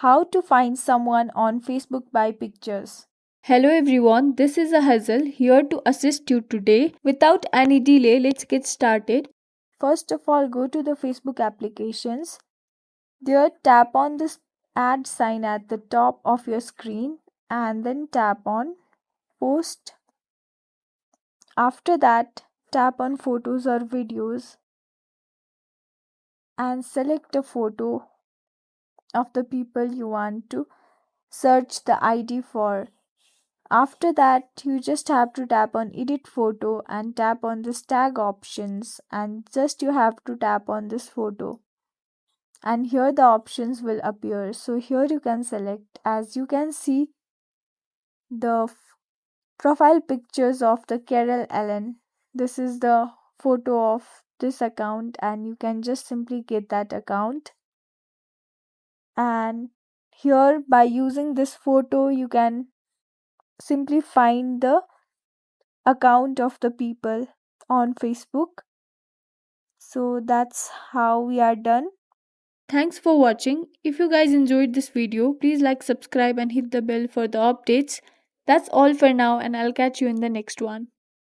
How to find someone on Facebook by pictures. Hello everyone, this is Hazel here to assist you today. Without any delay, let's get started. First of all, go to the Facebook applications. There, tap on this add sign at the top of your screen and then tap on post. After that, tap on photos or videos and select a photo of the people you want to search the ID for. After that, you just have to tap on edit photo and tap on this tag options, and just you have to tap on this photo, and here the options will appear. So here you can select. As you can see, the profile pictures of the Carol Allen. This is the photo of this account, and you can just simply get that account. And here, by using this photo, you can simply find the account of the people on Facebook. So that's how we are done. Thanks for watching. If you guys enjoyed this video, please like, subscribe and hit the bell for the updates. That's all for now and I'll catch you in the next one.